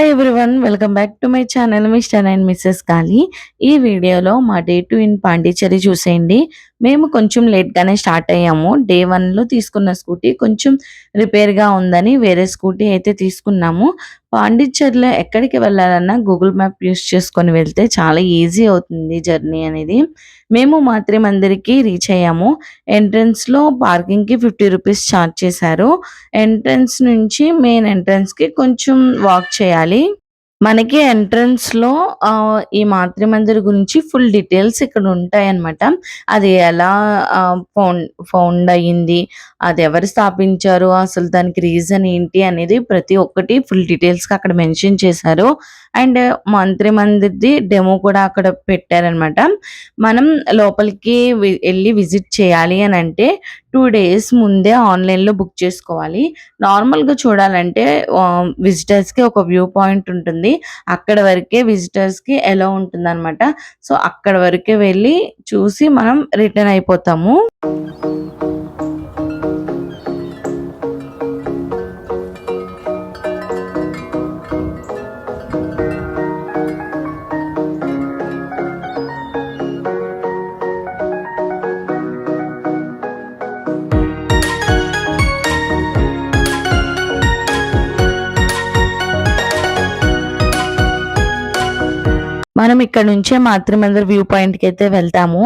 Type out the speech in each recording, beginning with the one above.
Hi everyone, welcome back to my channel Mr and Mrs Kali. ఈ వీడియోలో మా day 2 in Pondicherry చూసేయండి. మేము కొంచెం లేట్‌గానే స్టార్ట్ అయ్యాము. డే 1లో తీసుకున్న స్కూటీ కొంచెం రిపేర్‌గా ఉందని వేరే స్కూటీ అయితే తీసుకున్నాము. పాండిచ్చేరిలో ఎక్కడికి వెళ్ళాలన్నా గూగుల్ మ్యాప్ యూజ్ చేసుకొని వెళ్తే చాలా ఈజీ అవుతుంది జర్నీ అనేది. మేము మాత్రం మందిరికి రీచ్ అయ్యాము. ఎంట్రన్స్‌లో పార్కింగ్‌కి 50 రూపీస్ చార్జ్ చేశారు. ఎంట్రన్స్ నుంచి మెయిన్ ఎంట్రన్స్‌కి కొంచెం వాక్ చేయాలి. మనకి ఎంట్రన్స్‌లో ఈ మాతృమందిర్ గురించి ఫుల్ డీటెయిల్స్ ఇక్కడ ఉంటాయన్నమాట. అది ఎలా ఫౌండ్ అయ్యింది, అది ఎవరు స్థాపించారు, అసలు దానికి రీజన్ ఏంటి అనేది ప్రతి ఒక్కటి ఫుల్ డీటెయిల్స్‌గా అక్కడ మెన్షన్ చేశారు. అండ్ మందిర్‌ది డెమో కూడా అక్కడ పెట్టారన్నమాట. మనం లోపలికి ఎళ్లి విజిట్ చేయాలి అనంటే 2 డేస్ ముందే ఆన్‌లైన్‌లో బుక్ చేసుకోవాలి. నార్మల్‌గా చూడాలంటే విజిటర్స్‌కి ఒక వ్యూ పాయింట్ ఉంటుంది. అక్కడ వరకే విజిటర్స్‌కి ఎలో ఉంటుందన్నమాట. సో, అక్కడ వరకే వెళ్లి చూసి మనం రిటర్న్ అయిపోతాము. మనం ఇక్కడ నుంచే మాతృమందిర్ వ్యూ పాయింట్‌కి అయితే వెళ్తాము.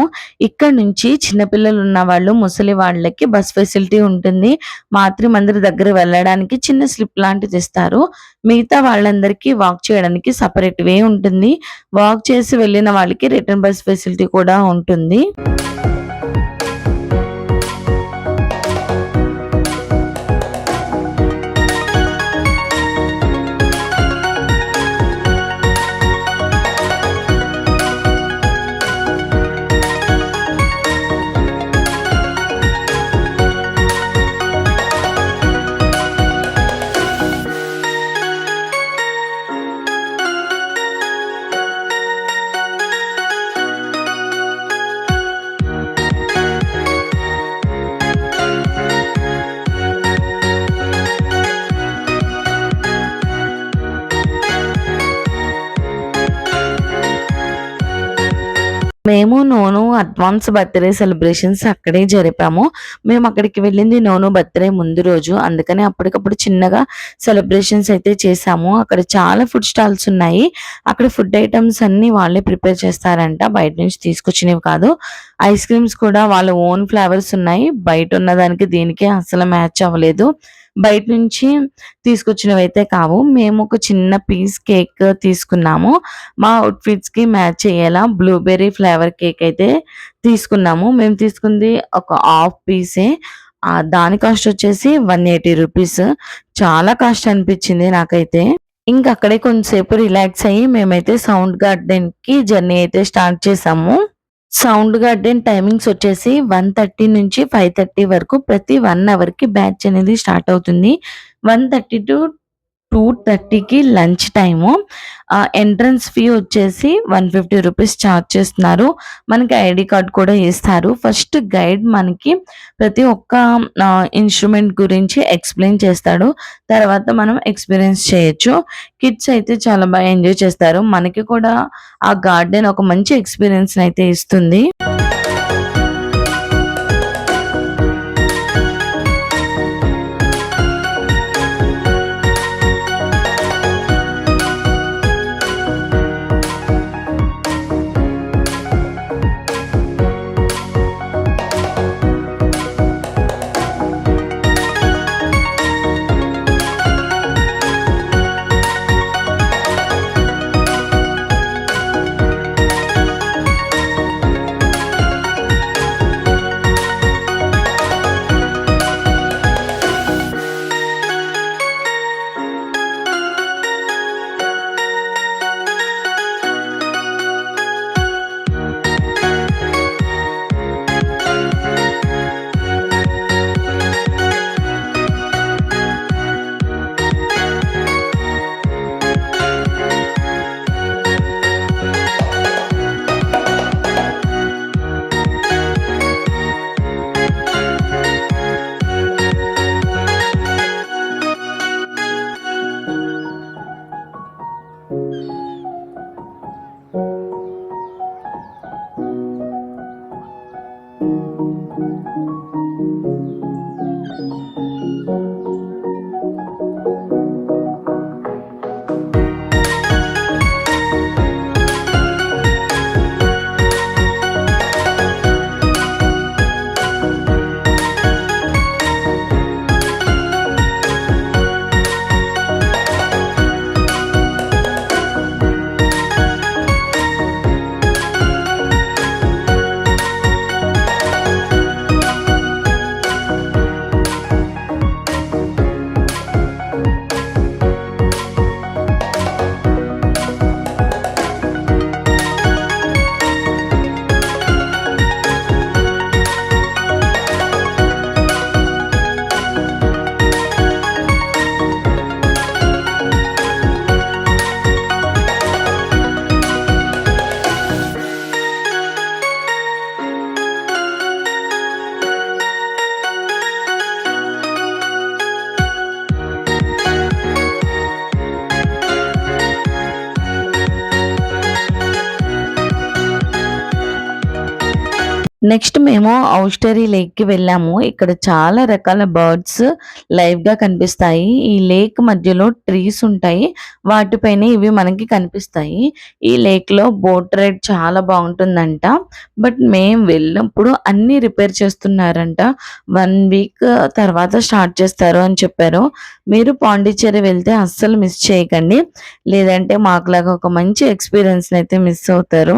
ఇక్కడ నుంచి చిన్నపిల్లలు ఉన్నవాళ్ళు, ముసలి వాళ్ళకి బస్ ఫెసిలిటీ ఉంటుంది. మాతృమందిర్ దగ్గర వెళ్ళడానికి చిన్న స్లిప్ లాంటిది ఇస్తారు. మిగతా వాళ్ళందరికీ వాక్ చేయడానికి సెపరేట్ వే ఉంటుంది. వాక్ చేసి వెళ్ళిన వాళ్ళకి రిటర్న్ బస్ ఫెసిలిటీ కూడా ఉంటుంది. మేము నోను అడ్వాన్స్ బర్త్‌డే సెలబ్రేషన్స్ అక్కడే జరిపాము. మేము అక్కడికి వెళ్ళింది నోను బర్త్‌డే ముందు రోజు. అందుకని అప్పటికప్పుడు చిన్నగా సెలబ్రేషన్స్ అయితే చేశాము. అక్కడ చాలా ఫుడ్ స్టాల్స్ ఉన్నాయి. అక్కడ ఫుడ్ ఐటెమ్స్ అన్నీ వాళ్ళే ప్రిపేర్ చేస్తారంట. బయట నుంచి తీసుకొచ్చినవి కాదు. ఐస్ క్రీమ్స్ కూడా వాళ్ళ ఓన్ ఫ్లేవర్స్ ఉన్నాయి. బయట ఉన్నదానికి దీనికి అసలు మ్యాచ్ అవ్వలేదు. బయట నుంచి తీసుకొచ్చినవైతే కావు. మేము ఒక చిన్న పీస్ కేక్ తీసుకున్నాము. మా అవుట్‌ఫిట్స్‌కి మ్యాచ్ అయ్యేలా బ్లూబెర్రీ ఫ్లేవర్ కేక్ అయితే తీసుకున్నాము. మేము తీసుకుంది ఒక హాఫ్ పీసే. దాని కాస్ట్ వచ్చేసి 180 రూపీస్. చాలా కాస్ట్ అనిపించింది నాకైతే. ఇంక అక్కడే కొంచెంసేపు రిలాక్స్ అయ్యి మేమైతే సౌండ్ గార్డెన్‌కి జర్నీ అయితే స్టార్ట్ చేసాము. సౌండ్ గార్డెన్ టైమింగ్స్ వచ్చేసి 1:30 నుంచి 5:30 వరకు ప్రతి 1 అవర్‌కి బ్యాచ్ అనేది స్టార్ట్ అవుతుంది. 1:30 టు 2:30కి లంచ్ టైము. ఎంట్రన్స్ ఫీ వచ్చేసి 150 రూపీస్ చార్జ్ చేస్తున్నారు. మనకి ఐడీ కార్డ్ కూడా ఇస్తారు. ఫస్ట్ గైడ్ మనకి ప్రతి ఒక్క ఇన్‌స్ట్రుమెంట్ గురించి ఎక్స్‌ప్లెయిన్ చేస్తాడు. తర్వాత మనం ఎక్స్‌పీరియన్స్ చేయొచ్చు. కిడ్స్ అయితే చాలా బాగా ఎంజాయ్ చేస్తారు. మనకి కూడా ఆ గార్డెన్ ఒక మంచి ఎక్స్‌పీరియన్స్‌నైతే ఇస్తుంది. నెక్స్ట్ మేము ఔస్టరీ లేక్‌కి వెళ్ళాము. ఇక్కడ చాలా రకాల బర్డ్స్ లైవ్‌గా కనిపిస్తాయి. ఈ లేక్ మధ్యలో ట్రీస్ ఉంటాయి. వాటిపైన ఇవి మనకి కనిపిస్తాయి. ఈ లేక్‌లో బోట్ రైడ్ చాలా బావుంటుందంట. బట్ మేము వెళ్ళినప్పుడు అన్నీ రిపేర్ చేస్తున్నారంట. 1 వీక్ తర్వాత స్టార్ట్ చేస్తారు అని చెప్పారు. మీరు పాండిచ్చేరి వెళ్తే అస్సలు మిస్ చేయకండి. లేదంటే మాకులాగా ఒక మంచి ఎక్స్‌పీరియన్స్‌నైతే మిస్ అవుతారు.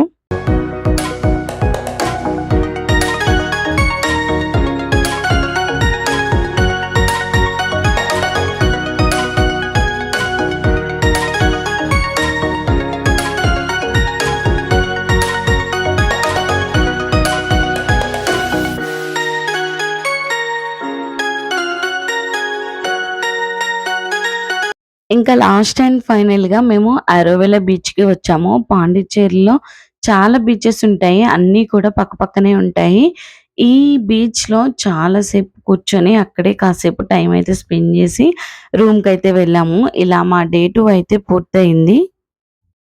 ఇంకా లాస్ట్ అండ్ ఫైనల్‌గా మేము అరోవిలా బీచ్‌కి వచ్చాము. పాండిచ్చేరిలో చాలా బీచెస్ ఉంటాయి. అన్నీ కూడా పక్కపక్కనే ఉంటాయి. ఈ బీచ్‌లో చాలా సేపు కూర్చొని అక్కడే కాసేపు టైం అయితే స్పెండ్ చేసి రూమ్‌కైతే వెళ్ళాము. ఇలా మా డే 2 అయితే పూర్తయింది.